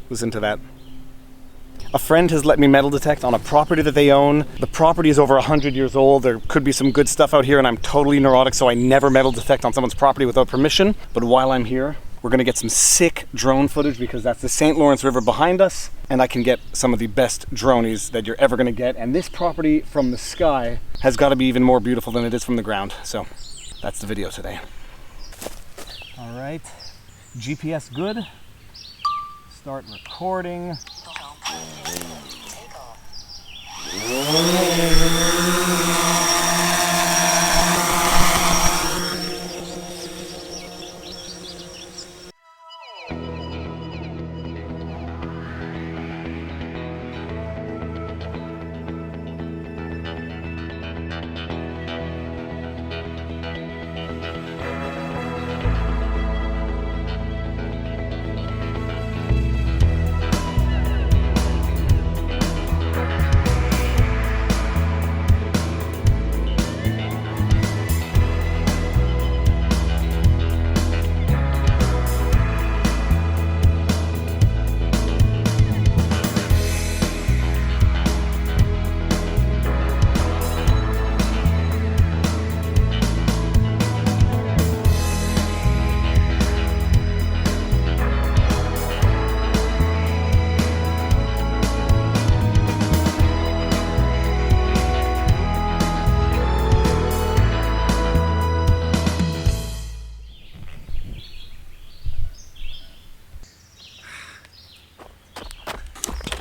Listen to that. A friend has let me metal detect on a property that they own. The property is over 100 years old. There could be some good stuff out here, and I'm totally neurotic, so I never metal detect on someone's property without permission. But while I'm here, we're gonna get some sick drone footage because that's the St. Lawrence River behind us, and I can get some of the best dronies that you're ever gonna get. And this property from the sky has got to be even more beautiful than it is from the ground. So that's the video today. All right, GPS good. Start recording.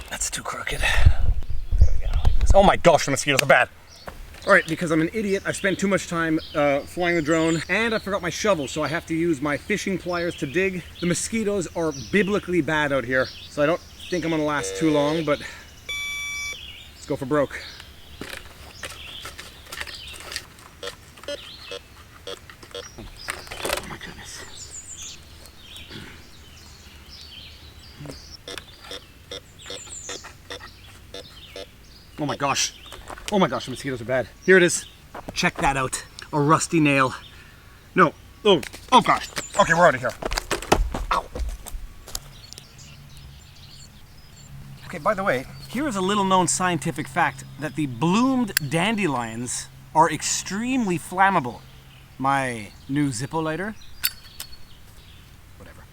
That's too crooked. There we go. Oh my gosh, the mosquitoes are bad. All right, because I'm an idiot, I've spent too much time flying the drone, and I forgot my shovel, so I have to use my fishing pliers to dig. The mosquitoes are biblically bad out here, so I don't think I'm gonna last too long, but let's go for broke. Oh my goodness. Oh my gosh. Oh my gosh, the mosquitoes are bad. Here it is. Check that out. A rusty nail. No. Oh gosh. Okay, we're out of here. Ow. Okay, by the way, here is a little known scientific fact that the bloomed dandelions are extremely flammable. My new Zippo lighter. Whatever.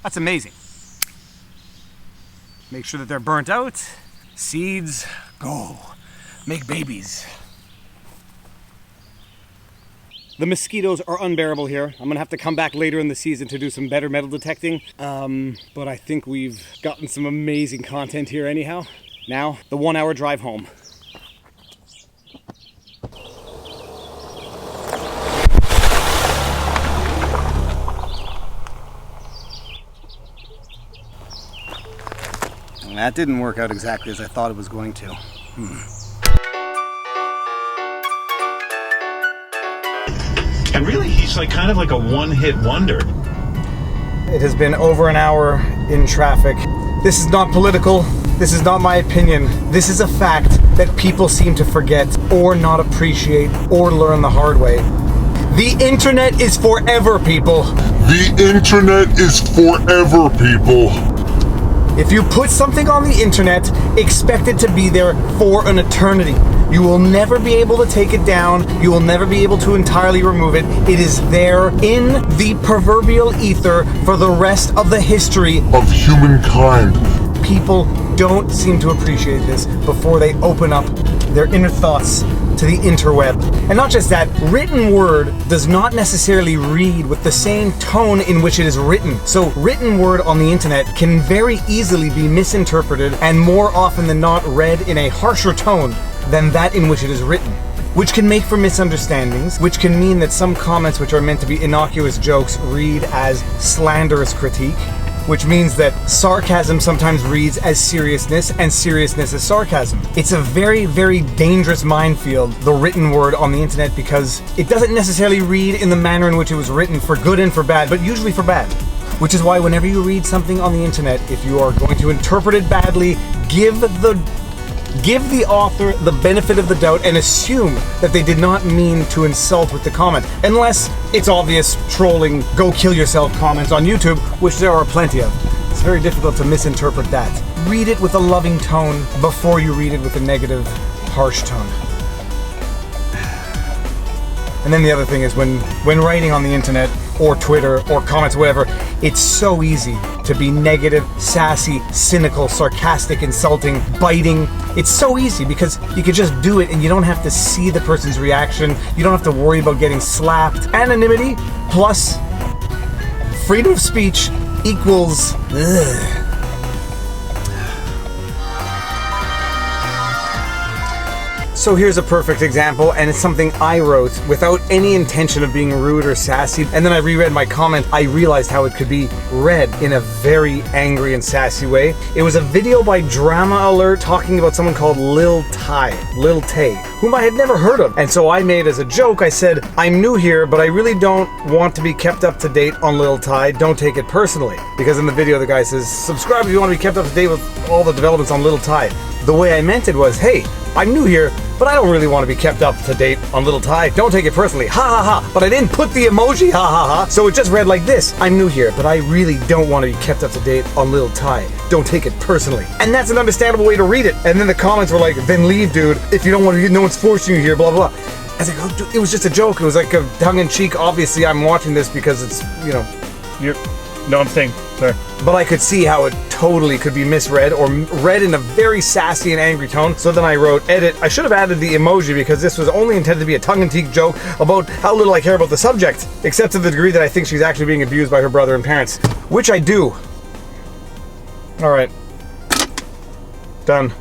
That's amazing. Make sure that they're burnt out. Seeds, go. Make babies. The mosquitoes are unbearable here. I'm gonna have to come back later in the season to do some better metal detecting. But I think we've gotten some amazing content here anyhow. Now, the 1 hour drive home. That didn't work out exactly as I thought it was going to. And really, he's like kind of like a one-hit wonder. It has been over an hour in traffic. This is not political. This is not my opinion. This is a fact that people seem to forget or not appreciate or learn the hard way. The internet is forever, people. The internet is forever, people. If you put something on the internet, expect it to be there for an eternity. You will never be able to take it down. You will never be able to entirely remove it. It is there in the proverbial ether for the rest of the history of humankind. People don't seem to appreciate this before they open up their inner thoughts to the interweb. And not just that, written word does not necessarily read with the same tone in which it is written. So written word on the internet can very easily be misinterpreted and more often than not read in a harsher tone than that in which it is written, which can make for misunderstandings, which can mean that some comments which are meant to be innocuous jokes read as slanderous critique, which means that sarcasm sometimes reads as seriousness and seriousness as sarcasm. It's a very, very dangerous minefield, the written word on the internet, because it doesn't necessarily read in the manner in which it was written, for good and for bad, but usually for bad. Which is why whenever you read something on the internet, if you are going to interpret it badly, give the Give the author the benefit of the doubt and assume that they did not mean to insult with the comment, unless it's obvious trolling, go kill yourself comments on YouTube, which there are plenty of. It's very difficult to misinterpret that. Read it with a loving tone before you read it with a negative, harsh tone. And then the other thing is when writing on the internet or Twitter or comments, whatever, it's so easy to be negative, sassy, cynical, sarcastic, insulting, biting. It's so easy because you can just do it and you don't have to see the person's reaction. You don't have to worry about getting slapped. Anonymity plus freedom of speech equals ugh. So here's a perfect example, and it's something I wrote without any intention of being rude or sassy. And then I reread my comment. I realized how it could be read in a very angry and sassy way. It was a video by Drama Alert talking about someone called Lil Tay, whom I had never heard of. And so I made as a joke, I said, I'm new here, but I really don't want to be kept up to date on Lil Tay. Don't take it personally. Because in the video, the guy says, subscribe if you want to be kept up to date with all the developments on Lil Tay. The way I meant it was, hey, I'm new here, but I don't really want to be kept up to date on Lil Tay. Don't take it personally. Ha ha ha. But I didn't put the emoji ha ha ha. So it just read like this. I'm new here, but I really don't want to be kept up to date on Lil Tay. Don't take it personally. And that's an understandable way to read it. And then the comments were like, then leave, dude. If you don't want to, no one's forcing you here, blah, blah. I was like, oh, dude, it was just a joke. It was like a tongue-in-cheek. Obviously, I'm watching this because it's, you know. No, I'm staying. Sorry. But I could see how it totally could be misread or read in a very sassy and angry tone. So then I wrote, edit. I should have added the emoji because this was only intended to be a tongue-in-cheek joke about how little I care about the subject, except to the degree that I think she's actually being abused by her brother and parents, which I do. All right. Done.